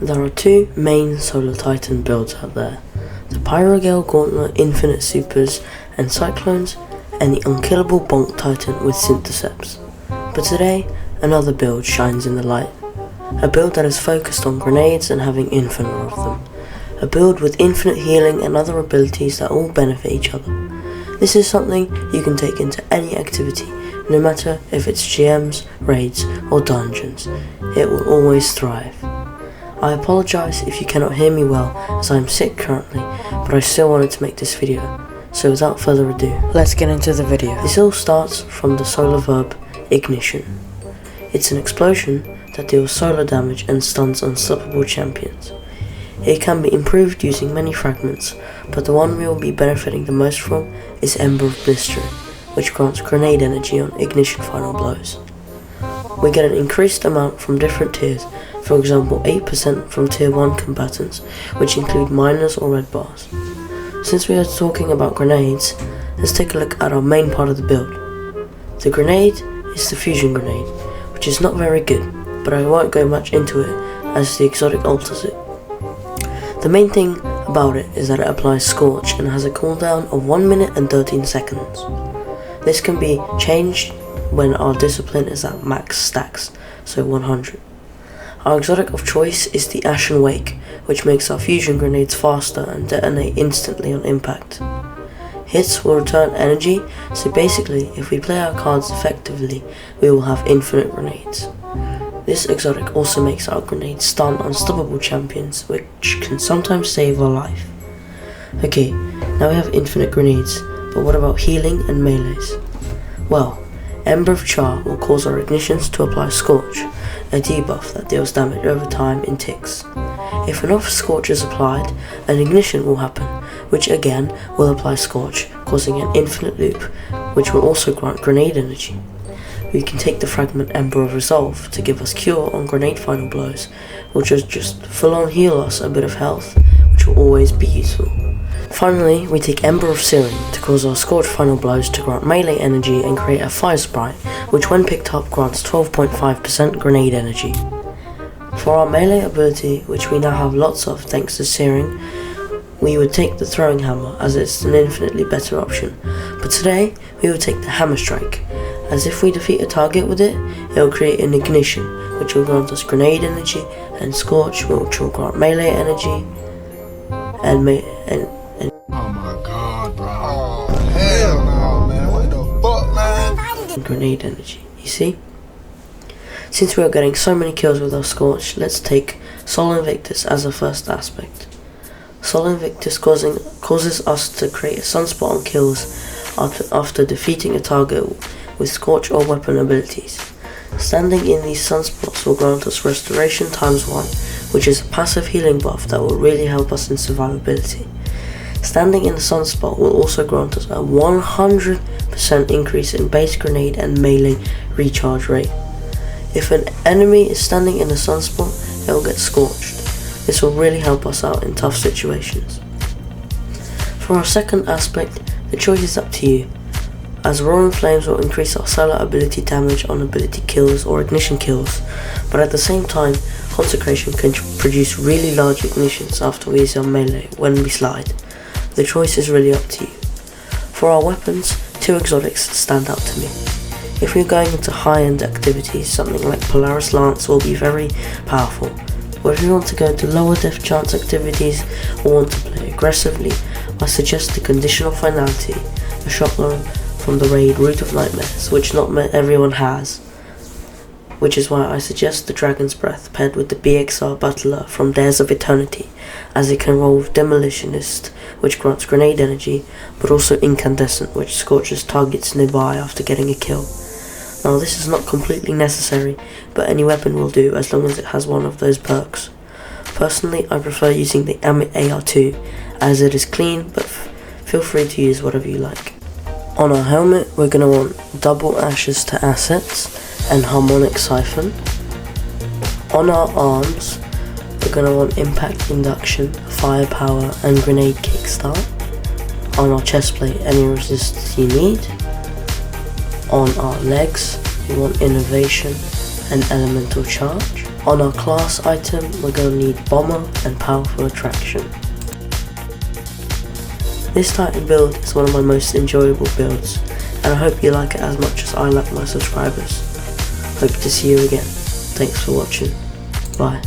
There are two main Solar Titan builds out there, the Pyrogale Gauntlet Infinite Supers and Cyclones, and the Unkillable Bonk Titan with Syntheseps. But today, another build shines in the light. A build that is focused on grenades and having infinite of them. A build with infinite healing and other abilities that all benefit each other. This is something you can take into any activity, no matter if it's GMs, raids, or dungeons. It will always thrive. I apologise if you cannot hear me well, as I am sick currently, but I still wanted to make this video. So without further ado, let's get into the video. This all starts from the solar verb, Ignition. It's an explosion that deals solar damage and stuns unstoppable champions. It can be improved using many fragments, but the one we will be benefiting the most from is Ember of Blistering, which grants grenade energy on Ignition final blows. We get an increased amount from different tiers, for example 8% from tier 1 combatants, which include miners or red bars. Since we are talking about grenades, let's take a look at our main part of the build. The grenade is the fusion grenade, which is not very good, but I won't go much into it as the exotic alters it. The main thing about it is that it applies Scorch and has a cooldown of 1 minute and 13 seconds. This can be changed when our discipline is at max stacks, so 100. Our exotic of choice is the Ashen Wake, which makes our fusion grenades faster and detonate instantly on impact. Hits will return energy, so basically if we play our cards effectively, we will have infinite grenades. This exotic also makes our grenades stun unstoppable champions, which can sometimes save our life. Okay, now we have infinite grenades, but what about healing and melees? Well, Ember of Char will cause our ignitions to apply Scorch, a debuff that deals damage over time in ticks. If enough Scorch is applied, an ignition will happen, which again will apply Scorch, causing an infinite loop, which will also grant grenade energy. We can take the fragment Ember of Resolve to give us cure on grenade final blows, which will just full on heal us a bit of health, which will always be useful. Finally, we take Ember of Searing to cause our Scorch final blows to grant melee energy and create a Fire Sprite, which when picked up grants 12.5% grenade energy. For our melee ability, which we now have lots of thanks to Searing, we would take the Throwing Hammer as it's an infinitely better option, but today we will take the Hammer Strike, as if we defeat a target with it, it will create an ignition, which will grant us grenade energy, and Scorch, which will grant melee energy, and oh my god, bro. Oh, hell no, man. What the fuck, man? Grenade energy, you see? Since we are getting so many kills with our Scorch, let's take Sol Invictus as a first aspect. Sol Invictus causes us to create a sunspot on kills after defeating a target with Scorch or weapon abilities. Standing in these sunspots will grant us Restoration ×1, which is a passive healing buff that will really help us in survivability. Standing in the sunspot will also grant us a 100% increase in base grenade and melee recharge rate. If an enemy is standing in a sunspot, it will get scorched. This will really help us out in tough situations. For our second aspect, the choice is up to you, as Roaring Flames will increase our solar ability damage on ability kills or ignition kills, but at the same time, Consecration can produce really large ignitions after we use our melee when we slide. The choice is really up to you. For our weapons, two exotics stand out to me. If we're going into high-end activities, something like Polaris Lance will be very powerful. But if you want to go into lower death chance activities or want to play aggressively, I suggest the Conditional Finality, a shotgun from the raid Root of Nightmares, which not everyone has. Which is why I suggest the Dragon's Breath paired with the BXR Butler from Dares of Eternity, as it can roll with Demolitionist, which grants grenade energy, but also Incandescent, which scorches targets nearby after getting a kill. Now this is not completely necessary, but any weapon will do as long as it has one of those perks. Personally, I prefer using the Amit AR2, as it is clean, but feel free to use whatever you like. On our helmet, we're going to want Double Ashes to Assets and Harmonic Siphon. On our arms, we're going to want Impact Induction, Firepower and Grenade Kickstart. On our chestplate, any resistance you need. On our legs, we want Innovation and Elemental Charge. On our class item, we're going to need Bomber and Powerful Attraction. This Titan build is one of my most enjoyable builds, and I hope you like it as much as I like my subscribers. Hope to see you again. Thanks for watching. Bye.